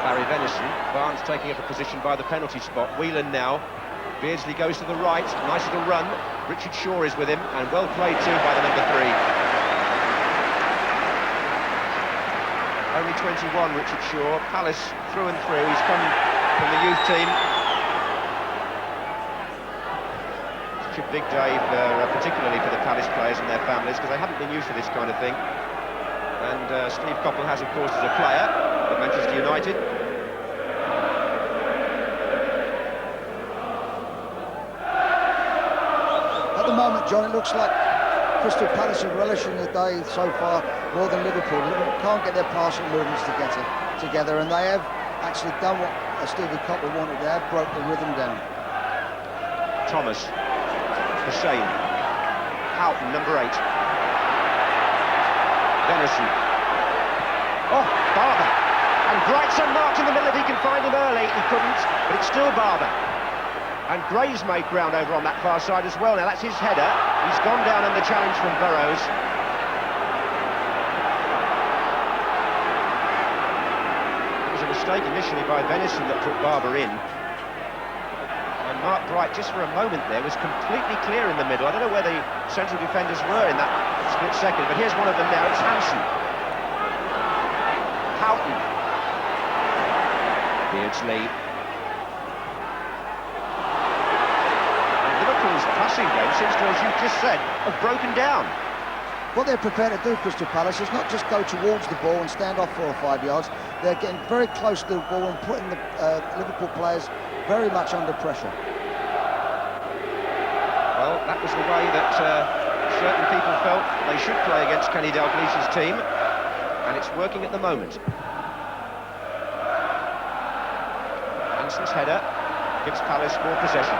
Barry Venison. Barnes taking up a position by the penalty spot. Whelan now. Beardsley goes to the right. Nice little run. Richard Shaw is with him, and well played too by the number 3. Only 21, Richard Shaw. Palace through and through. He's come from the youth team. Such a big day, particularly for the Palace players and their families, because they haven't been used to this kind of thing. And Steve Coppell has, of course, as a player at Manchester United. At the moment, John, it looks like Crystal Palace are relishing the day so far more than Liverpool. Liverpool can't get their passing movements together, and they have actually done what Stevie Coppell wanted. They have broke the rhythm down. Thomas, Hussein, Houghton, number 8. Venison. Oh, Barber. And Bright's unmarked in the middle if he can find him early. He couldn't, but it's still Barber. And Gray's made ground over on that far side as well. Now that's his header. He's gone down under challenge from Burrows. It was a mistake initially by Venison that put Barber in. And Mark Bright, just for a moment there, was completely clear in the middle. I don't know where the central defenders were in that split second, but here's one of them now. It's Hansen. Houghton. Beardsley. Passing game seems to, as you've just said, have broken down. What they're prepared to do, Crystal Palace, is not just go towards the ball and stand off 4 or 5 yards. They're getting very close to the ball and putting the Liverpool players very much under pressure. Well, that was the way that certain people felt they should play against Kenny Dalglish's team, and it's working at the moment. Hansen's header gives Palace more possession.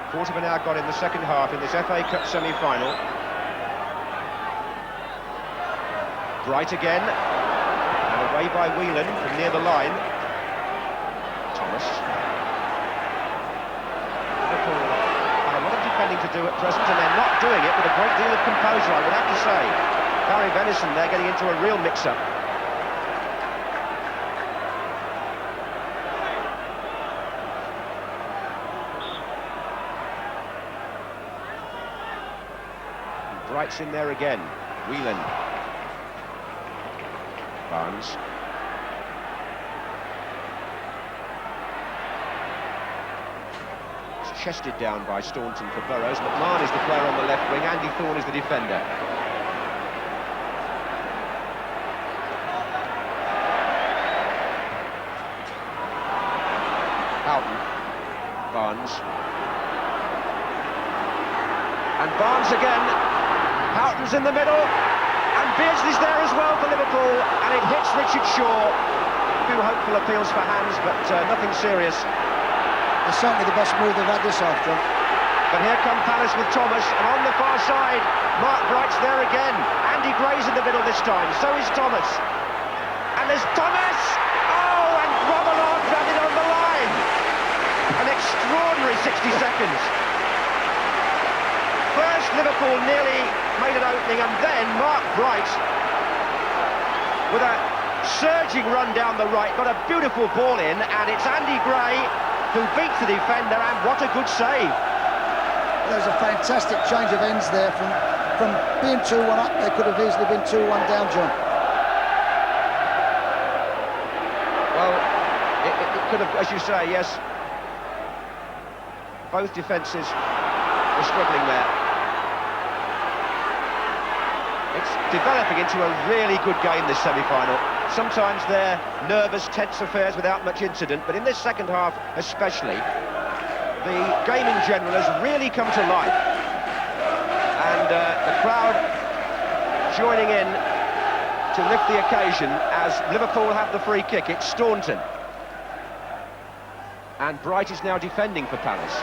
Quarter of an hour gone in the second half in this FA Cup semi-final. Bright again, and away by Whelan from near the line. Thomas. Liverpool have a lot of defending to do at present, and they're not doing it with a great deal of composure, I would have to say. Barry Venison there getting into a real mix-up. Bright's in there again. Whelan. Barnes. It's chested down by Staunton for Burrows. McMahon is the player on the left wing. Andy Thorne is the defender. Houghton. Barnes. And Barnes again. Houghton's in the middle, and Beardsley's there as well for Liverpool, and it hits Richard Shaw. A few hopeful appeals for hands, but nothing serious. It's certainly the best move they've had this after. But here come Palace with Thomas, and on the far side, Mark Bright's there again. Andy Gray's in the middle this time, so is Thomas. And there's Thomas! Oh, and Grobbelaar grabbed it on the line. An extraordinary 60 seconds. First, Liverpool nearly made an opening, and then Mark Bright, with a surging run down the right, got a beautiful ball in, and it's Andy Gray who beats the defender, and what a good save. There's a fantastic change of ends there. From being 2-1 up, they could have easily been 2-1 down, John. Well, it could have, as you say, yes. Both defences were struggling there. It's developing into a really good game, this semi-final. Sometimes they're nervous, tense affairs without much incident, but in this second half especially, the game in general has really come to life. And the crowd joining in to lift the occasion as Liverpool have the free kick. It's Staunton. And Bright is now defending for Palace.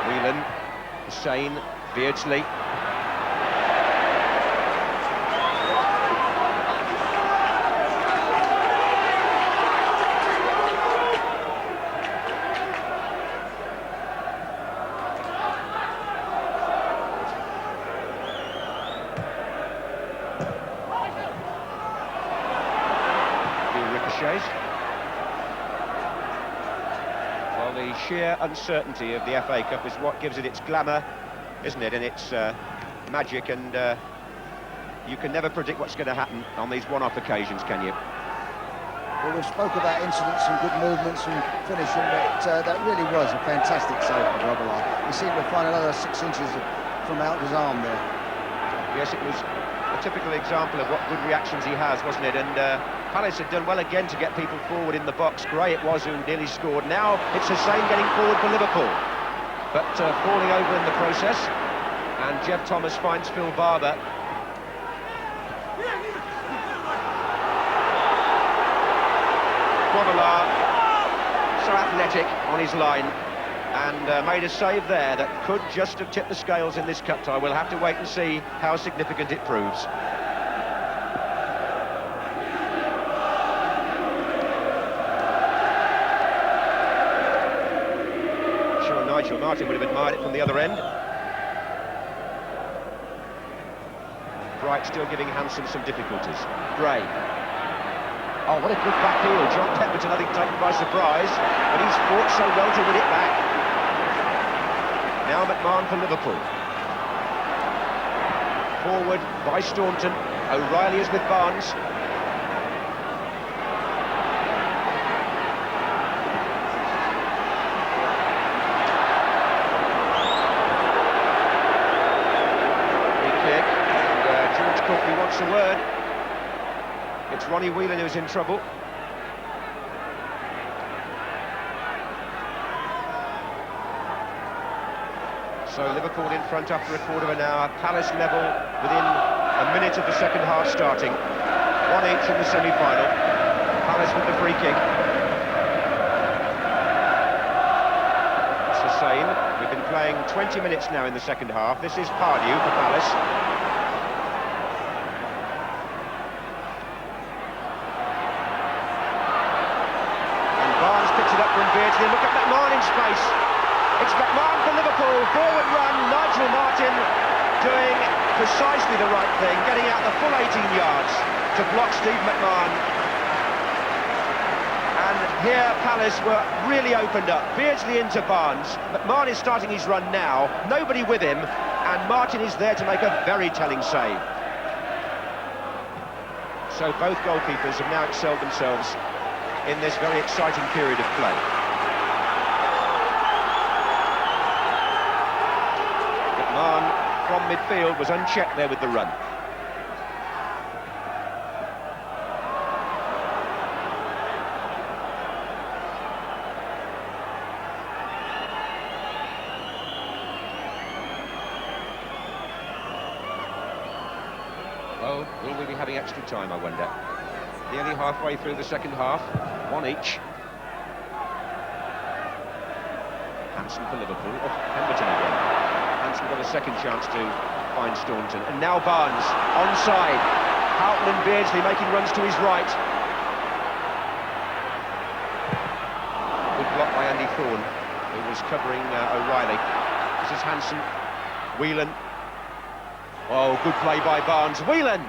Whelan, Hussein, Beardsley. cliches. Well, the sheer uncertainty of the FA Cup is what gives it its glamour, isn't it? And its magic, and you can never predict what's going to happen on these one-off occasions, can you? Well, we spoke about incidents and good movements and finishing, but that really was a fantastic save from Robillard. He seemed to find another 6 inches from out his arm there. Yes, it was a typical example of what good reactions he has, wasn't it? And Palace had done well again to get people forward in the box. Gray it was who nearly scored. Now it's Hussein getting forward for Liverpool, but falling over in the process. And Jeff Thomas finds Phil Barber. Robillard, so athletic on his line, and made a save there that could just have tipped the scales in this cup tie. We'll have to wait and see how significant it proves. Sure, Nigel Martin would have admired it from the other end. Bright still giving Hansen some difficulties. Gray. Oh, what a good back heel. John Pemberton, I think, taken by surprise, but he's fought so well to win it back. Now McMahon for Liverpool. Forward by Staunton. O'Reilly is with Barnes. Big kick, and George Courtney wants a word. It's Ronnie Whelan who's in trouble. So Liverpool in front after a quarter of an hour. Palace level within a minute of the second half starting. 1-1 in the semi-final. Palace with the free kick. It's Hussein. We've been playing 20 minutes now in the second half. This is Pardew for Palace. From Beardsley, look at McMahon in space. It's McMahon for Liverpool, forward run, Nigel Martin doing precisely the right thing, getting out the full 18 yards to block Steve McMahon. And here Palace were really opened up. Beardsley into Barnes, McMahon is starting his run now, nobody with him, and Martin is there to make a very telling save. So both goalkeepers have now excelled themselves in this very exciting period of play. McMahon from midfield was unchecked there with the run. Well, will we be having extra time, I wonder? Nearly halfway through the second half, 1 each. Hansen for Liverpool, off Pemberton again. Hansen got a second chance to find Staunton. And now Barnes, onside. Houghton and Beardsley making runs to his right. Good block by Andy Thorne, who was covering O'Reilly. This is Hansen. Whelan. Oh, good play by Barnes. Whelan!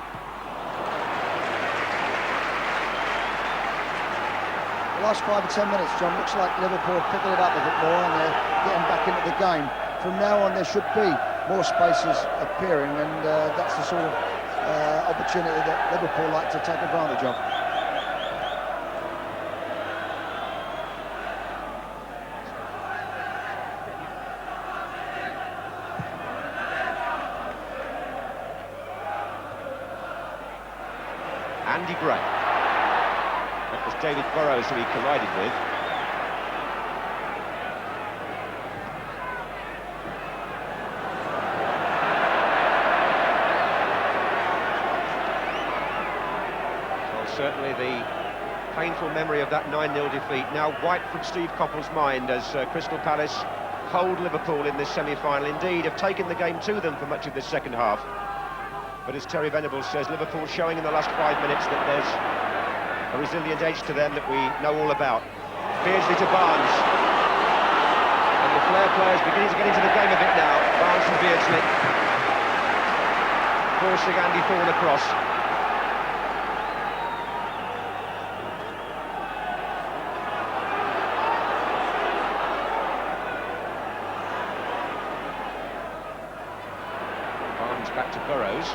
Last 5 or 10 minutes, John, looks like Liverpool are picking it up a bit more and they're getting back into the game. From now on, there should be more spaces appearing, and that's the sort of opportunity that Liverpool like to take advantage of. Andy Gray. That was David Burrows who he collided with. Well, certainly the painful memory of that 9-0 defeat now wiped from Steve Coppell's mind as Crystal Palace hold Liverpool in this semi-final. Indeed, have taken the game to them for much of this second half. But as Terry Venables says, Liverpool showing in the last 5 minutes that there's a resilient edge to them that we know all about. Beardsley to Barnes. And the Flair players beginning to get into the game a bit now. Barnes and Beardsley. Forcing Andy Thorne across. back to Burrows.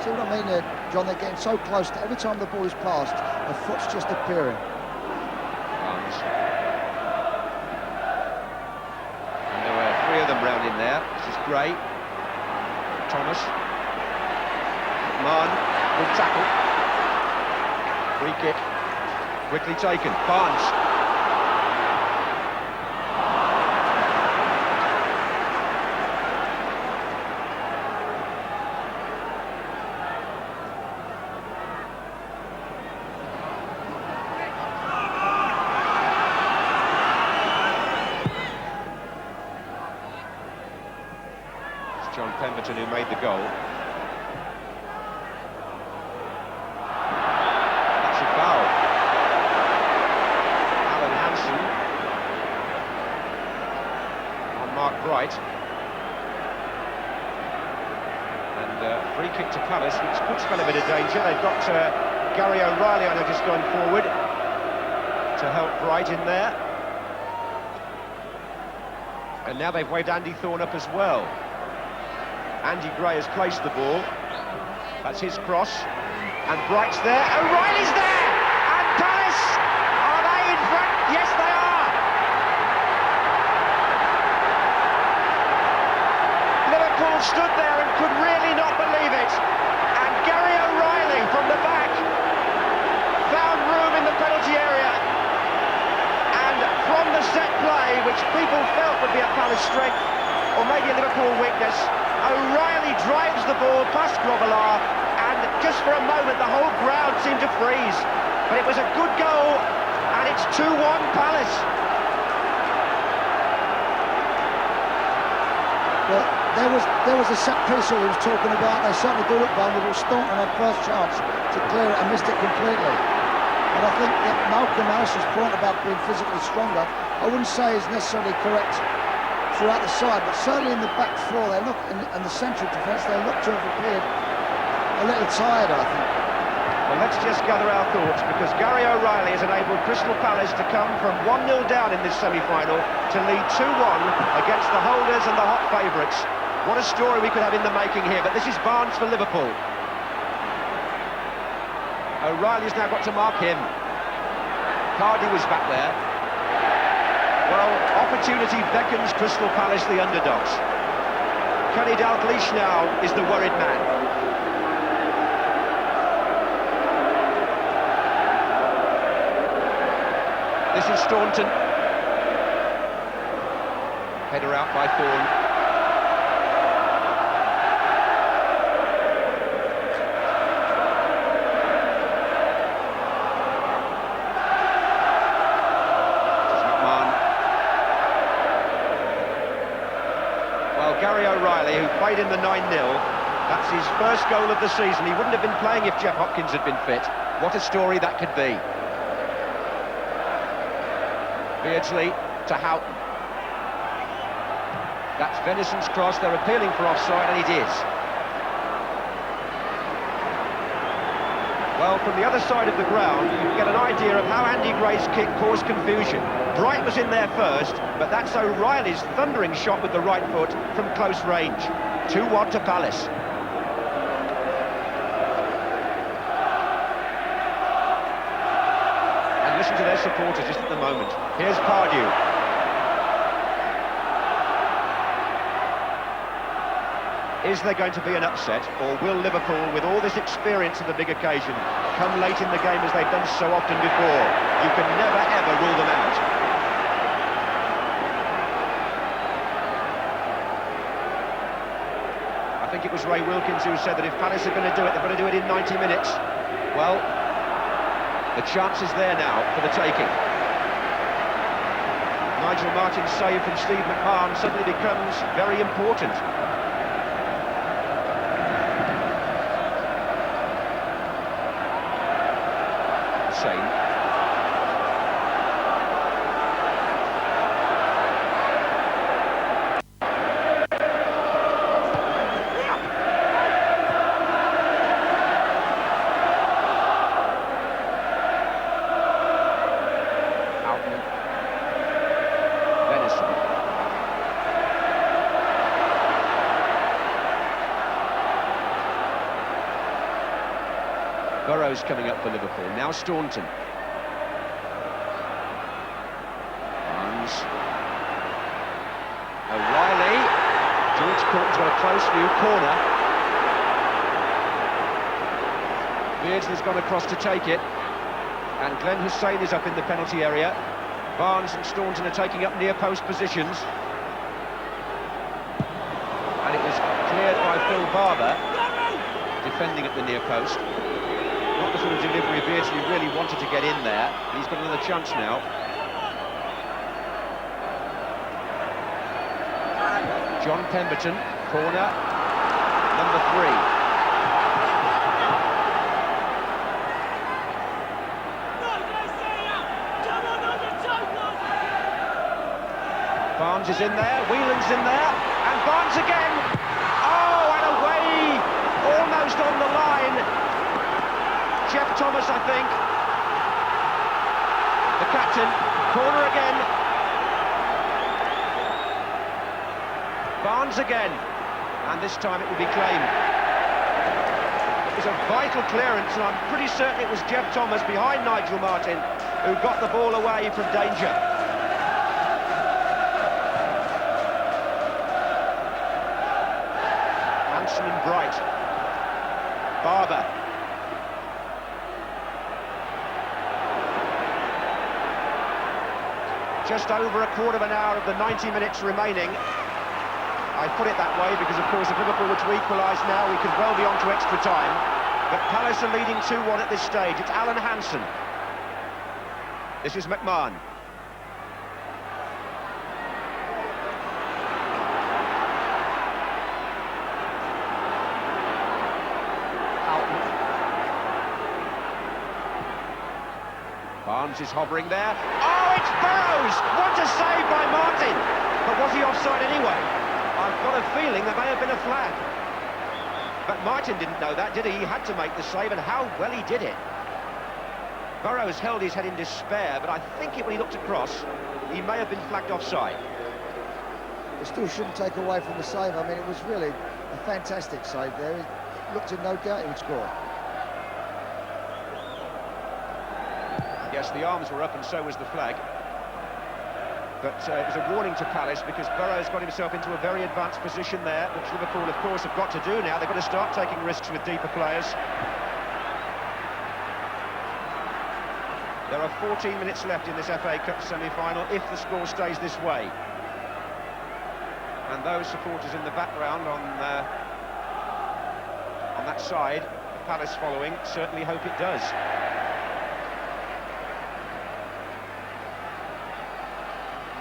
See what I mean there, John? They're getting so close that every time the ball is passed, a foot's just appearing. Barnes. And there were three of them round in there. This is Gray. Thomas. Mann. Good tackle. Free kick. Quickly taken. Barnes. John Pemberton who made the goal. That's a foul. Alan Hansen on Mark Bright. And free kick to Palace, which puts them in a bit of danger. They've got Gary O'Reilly, I know, just gone forward to help Bright in there. And now they've waved Andy Thorne up as well. Andy Gray has placed the ball. That's his cross. And Bright's there. O'Reilly's there! And Palace, are they in front? Yes, they are! Liverpool stood there and could really not believe it. And Gary O'Reilly from the back found room in the penalty area. And from the set play, which people felt would be a Palace strength, or maybe a Liverpool weakness, O'Reilly drives the ball past Grobbelaar, and just for a moment the whole ground seemed to freeze. But it was a good goal, and it's 2-1 Palace. Well, there was a set piece that we was talking about. They certainly do look vulnerable. Staunton had first chance to clear it and missed it completely. And I think that Malcolm Harris's point about being physically stronger, I wouldn't say is necessarily correct throughout the side, but certainly in the back four, they look, and the central defence, they look to have appeared a little tired, I think. Well, let's just gather our thoughts, because Gary O'Reilly has enabled Crystal Palace to come from 1-0 down in this semi-final to lead 2-1 against the holders and the hot favourites. What a story we could have in the making here, but this is Barnes for Liverpool. O'Reilly's now got to mark him. Pardew was back there. Well, opportunity beckons Crystal Palace, the underdogs. Kenny Dalglish now is the worried man. This is Staunton. Header out by Thorne. Gary O'Reilly, who played in the 9-0, that's his first goal of the season. He wouldn't have been playing if Jeff Hopkins had been fit. What a story that could be. Beardsley to Houghton. That's Venison's cross. They're appealing for offside, and it is. Well, from the other side of the ground, you can get an idea of how Andy Gray's kick caused confusion. Bright was in there first, but that's O'Reilly's thundering shot with the right foot from close range. 2-1 to Palace. And listen to their supporters just at the moment. Here's Pardew. Is there going to be an upset, or will Liverpool, with all this experience of the big occasion, come late in the game as they've done so often before? You can never, ever rule them out. I think it was Ray Wilkins who said that if Palace are going to do it, they're going to do it in 90 minutes. Well, the chance is there now for the taking. Nigel Martin's save from Steve McMahon suddenly becomes very important. Burrows coming up for Liverpool. Now Staunton. Barnes. O'Reilly. George Corton's got a close view. Corner. Beardsley's gone across to take it. And Glenn Hussein is up in the penalty area. Barnes and Staunton are taking up near post positions. And it was cleared by Phil Barber, defending at the near post. Not the sort of delivery Beardsley really wanted to get in there. He's got another chance now. John Pemberton, corner, number 3. Barnes is in there, Whelan's in there, and Barnes again! Oh, and away! Almost on the line. Jeff Thomas, I think. The captain, corner again. Barnes again, and this time it will be claimed. It was a vital clearance, and I'm pretty certain it was Jeff Thomas behind Nigel Martin who got the ball away from danger. And Bright. Barber. Just over a quarter of an hour of the 90 minutes remaining. I put it that way because, of course, if Liverpool were to equalise now, we could well be on to extra time. But Palace are leading 2-1 at this stage. It's Alan Hansen. This is McMahon. Barnes is hovering there. Oh, it's Burrows! What a save by Martin! But was he offside anyway? I've got a feeling there may have been a flag. But Martin didn't know that, did he? He had to make the save, and how well he did it. Burrows held his head in despair, but I think when he looked across, he may have been flagged offside. It still shouldn't take away from the save. I mean, it was really a fantastic save there. It looked in no doubt he would score. Yes, the arms were up and so was the flag. But it was a warning to Palace because Burrows got himself into a very advanced position there, which Liverpool, of course, have got to do now. They've got to start taking risks with deeper players. There are 14 minutes left in this FA Cup semi-final if the score stays this way. And those supporters in the background on that side, Palace following, certainly hope it does.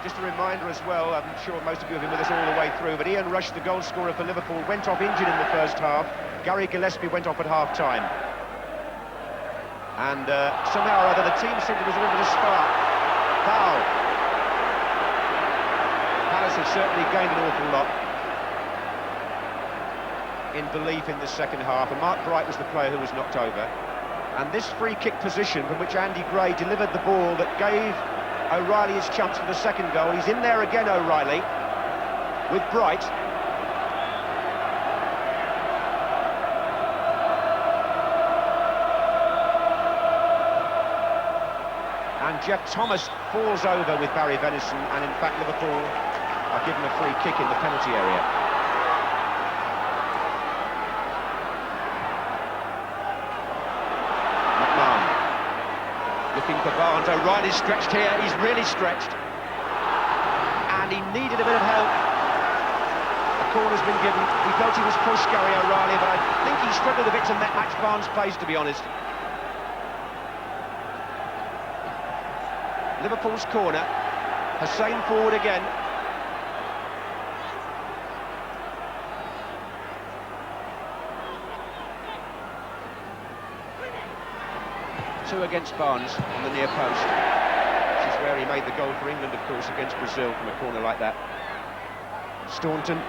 Just a reminder as well, I'm sure most of you have been with us all the way through, but Ian Rush, the goal scorer for Liverpool, went off injured in the first half. Gary Gillespie went off at half-time. And somehow or other, the team seemed to resolve with a spark. Foul. Palace have certainly gained an awful lot in belief in the second half, and Mark Bright was the player who was knocked over. And this free-kick position from which Andy Gray delivered the ball that gave O'Reilly his chance for the second goal. He's in there again, O'Reilly, with Bright. And Jeff Thomas falls over with Barry Venison, and in fact Liverpool are given a free kick in the penalty area. Looking for Barnes. O'Reilly's stretched here, he's really stretched. And he needed a bit of help. A corner's been given. He felt he was pushed, Gary O'Reilly, but I think he struggled a bit to match Barnes' pace, to be honest. Liverpool's corner. Hussein forward again. Two against Barnes on the near post, which is where he made the goal for England, of course, against Brazil from a corner like that. Staunton.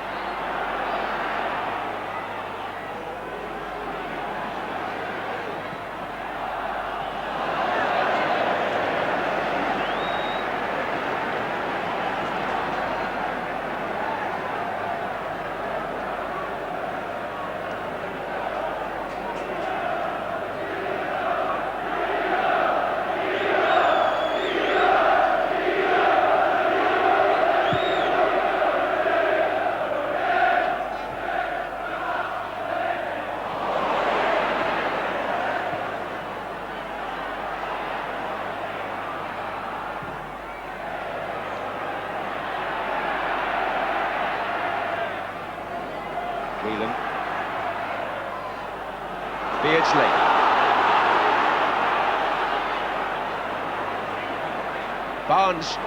Whelan. Beardsley. Barnes.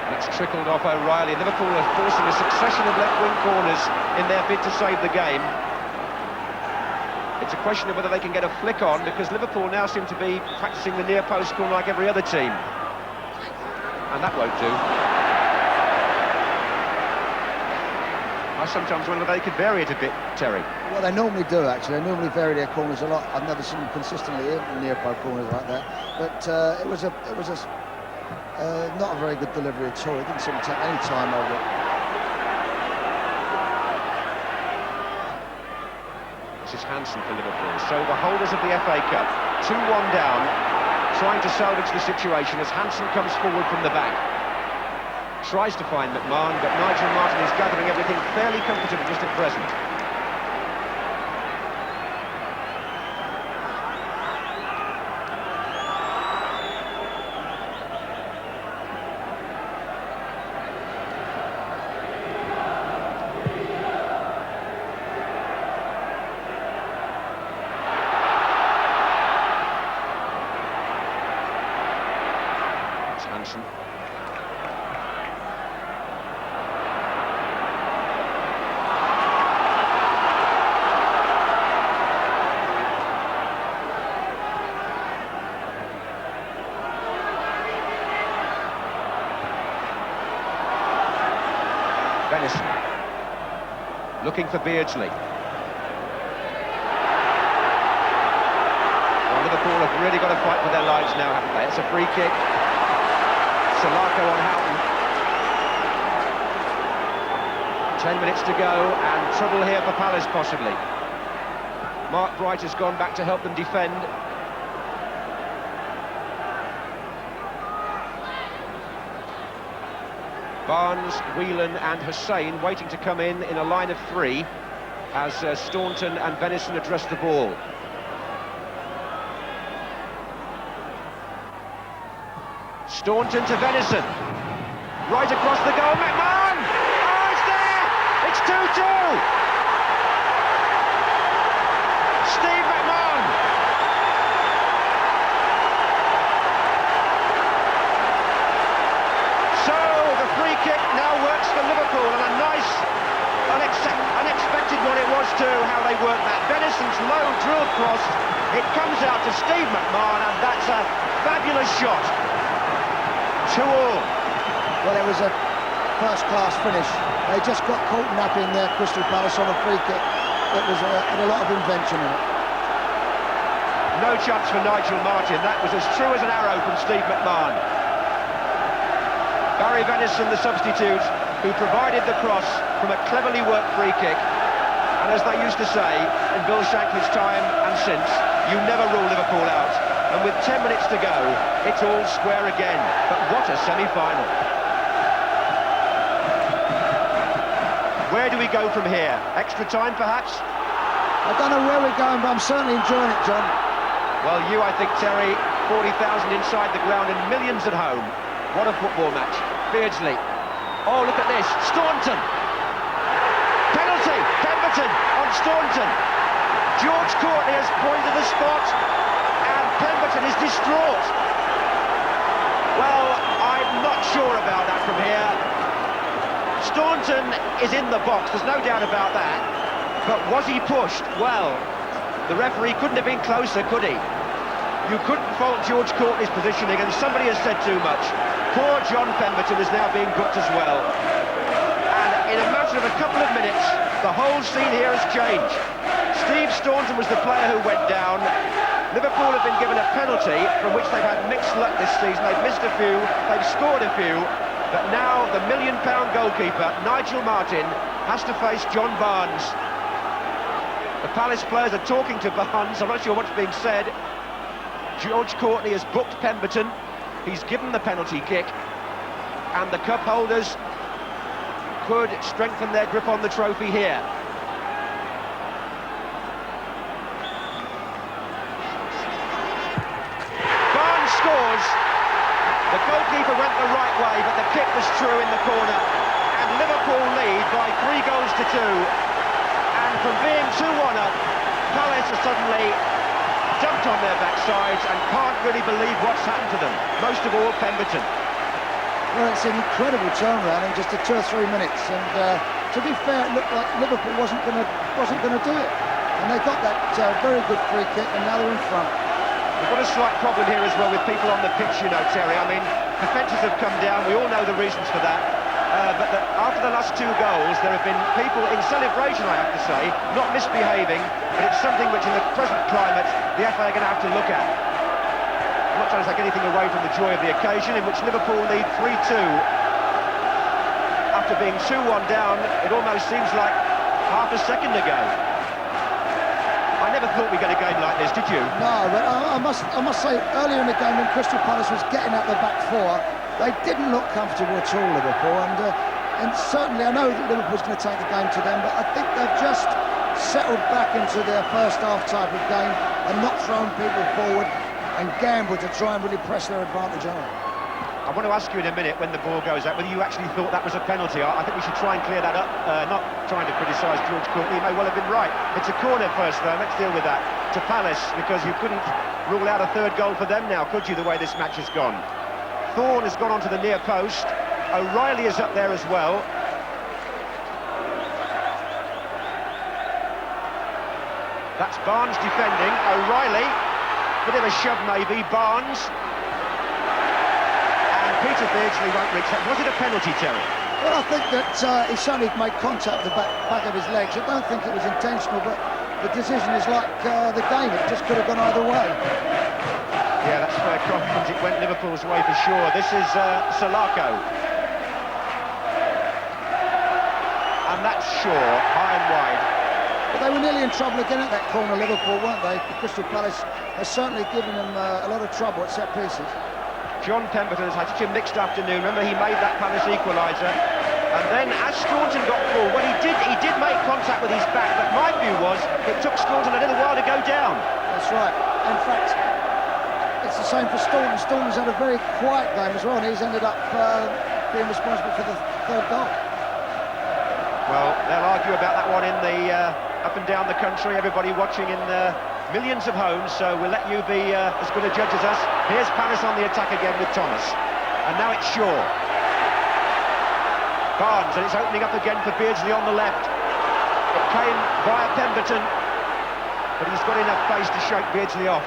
That's trickled off O'Reilly. Liverpool are forcing a succession of left-wing corners in their bid to save the game. It's a question of whether they can get a flick on, because Liverpool now seem to be practicing the near-post corner like every other team. And that won't do. I sometimes wonder whether they could vary it a bit, Terry. Well, they normally do, actually. They normally vary their corners a lot. I've never seen them consistently in near-post corners like that. But it was not a very good delivery at all. It didn't seem to take any time over it. This is Hansen for Liverpool. So the holders of the FA Cup, 2-1 down, trying to salvage the situation as Hansen comes forward from the back. Tries to find McMahon, but Nigel Martin is gathering everything fairly comfortably just at present. It's Hansen. Benison, looking for Beardsley. Well, Liverpool have really got to fight for their lives now, haven't they? It's a free kick. Salako on Houghton. 10 minutes to go, and trouble here for Palace, possibly. Mark Bright has gone back to help them defend. Barnes, Whelan and Hussein waiting to come in a line of three as Staunton and Venison address the ball. Staunton to Venison. Right across the goal, McMahon! Oh, it's there! It's 2-2! Steve McMahon! So, the free kick now works for Liverpool, and a nice, unexpected one it was too, how they worked that. Venison's low drilled cross, it comes out to Steve McMahon, and that's a fabulous shot. 2-2. Well, it was a first-class finish. They just got caught napping there, Crystal Palace, on a free kick. It was had a lot of invention in it. No chance for Nigel Martin. That was as true as an arrow from Steve McMahon. Barry Venison, the substitute, who provided the cross from a cleverly worked free kick. And as they used to say in Bill Shankly's time and since, you never rule Liverpool out. And with 10 minutes to go, it's all square again. But what a semi-final. Where do we go from here? Extra time, perhaps? I don't know where we're going, but I'm certainly enjoying it, John. Well, you, I think, Terry, 40,000 inside the ground and millions at home. What a football match. Beardsley. Oh, look at this. Staunton. Penalty. Pemberton on Staunton. George Courtney has pointed the spot. Pemberton is distraught. Well, I'm not sure about that from here. Staunton is in the box, there's no doubt about that. But was he pushed? Well, the referee couldn't have been closer, could he? You couldn't fault George Courtney's positioning, and somebody has said too much. Poor John Pemberton is now being booked as well. And in a matter of a couple of minutes, the whole scene here has changed. Steve Staunton was the player who went down. Liverpool have been given a penalty from which they've had mixed luck this season. They've missed a few, they've scored a few, but now the million-pound goalkeeper, Nigel Martin, has to face John Barnes. The Palace players are talking to Barnes, I'm not sure what's being said. George Courtney has booked Pemberton, he's given the penalty kick, and the cup holders could strengthen their grip on the trophy here. Scores. The goalkeeper went the right way, but the kick was true in the corner, and Liverpool Liverpool lead by 3 goals to 2, and from being 2-1 up, Palace are suddenly jumped on their backsides and can't really believe what's happened to them, most of all Pemberton. Well, it's an incredible turnaround in just 2 or 3 minutes, and to be fair, it looked like Liverpool wasn't going to do it, and they got that very good free kick, and now they're in front. We've got a slight problem here as well with people on the pitch, you know, Terry. I mean, defences have come down, we all know the reasons for that, but after the last 2 goals, there have been people in celebration, I have to say, not misbehaving, but it's something which in the present climate, the FA are going to have to look at. I'm not trying to take anything away from the joy of the occasion, in which Liverpool lead 3-2. After being 2-1 down, it almost seems like half a second ago. I never thought we'd get a game like this, did you? No, but I must say, earlier in the game when Crystal Palace was getting out the back 4, they didn't look comfortable at all, Liverpool, and certainly I know that Liverpool's going to take the game to them, but I think they've just settled back into their first half type of game and not thrown people forward and gambled to try and really press their advantage on. I want to ask you in a minute, when the ball goes out, whether you actually thought that was a penalty. I think we should try and clear that up, not trying to criticise George Courtney. He may well have been right. It's a corner first, though. Let's deal with that. To Palace, because you couldn't rule out a 3rd goal for them now, could you, the way this match has gone? Thorne has gone onto the near post. O'Reilly is up there as well. That's Barnes defending. O'Reilly, bit of a shove maybe. Barnes. And Peter Beardsley won't reach that. Was it a penalty, Terry? Well, I think that he certainly made contact with the back of his legs. I don't think it was intentional, but the decision is like the game. It just could have gone either way. Yeah, that's where confidence it went Liverpool's way for sure. This is Salako. And that's Shaw, high and wide. But they were nearly in trouble again at that corner, Liverpool, weren't they? Crystal Palace has certainly given them a lot of trouble at set pieces. John Pemberton has had such a mixed afternoon. Remember, he made that Palace equaliser. And then, as Staunton got full, well, he did make contact with his back, but my view was it took Staunton a little while to go down. That's right. In fact, it's the same for Staunton. Staunton's had a very quiet game as well, and he's ended up being responsible for the 3rd goal. Well, they'll argue about that one in the up and down the country, everybody watching in millions of homes, so we'll let you be as good a judge as us. Here's Palace on the attack again with Thomas, and now it's Shaw. Barnes, and it's opening up again for Beardsley on the left. It came via Pemberton, but he's got enough pace to shake Beardsley off.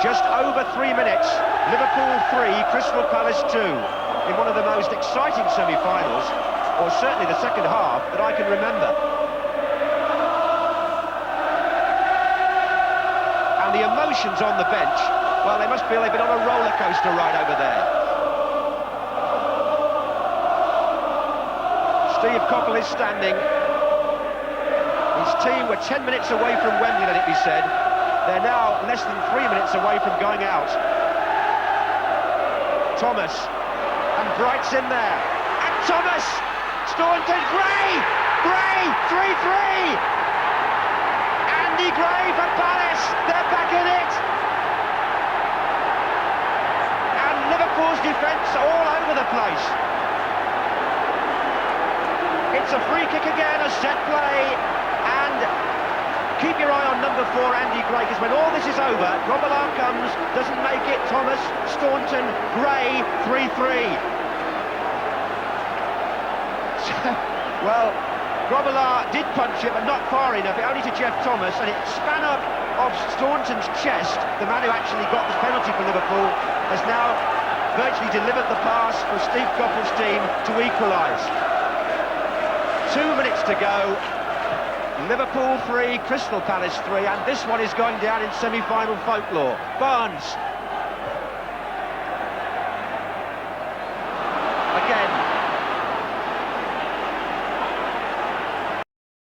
Just over 3 minutes, Liverpool 3, Crystal Palace 2, in one of the most exciting semi-finals, or certainly the second half, that I can remember. And the emotions on the bench, well, they must feel they've been on a roller coaster ride over there. Steve Coppell is standing. His team were 10 minutes away from Wembley, let it be said. They're now less than 3 minutes away from going out. Thomas, and Bright's in there. And Thomas! Staunton, Gray! Gray, 3-3! Andy Gray for Palace, they're back in it! And Liverpool's defence all over the place. It's a free kick again, a set play, and keep your eye on number 4, Andy Gray, because when all this is over, Grobbelaar comes, doesn't make it, Thomas, Staunton, Gray, 3-3. Well, Grobbelaar did punch it, but not far enough, only to Jeff Thomas, and it span up off Staunton's chest. The man who actually got the penalty for Liverpool has now virtually delivered the pass for Steve Coppell's team to equalise. 2 minutes to go. Liverpool 3, Crystal Palace 3, and this one is going down in semi-final folklore. Barnes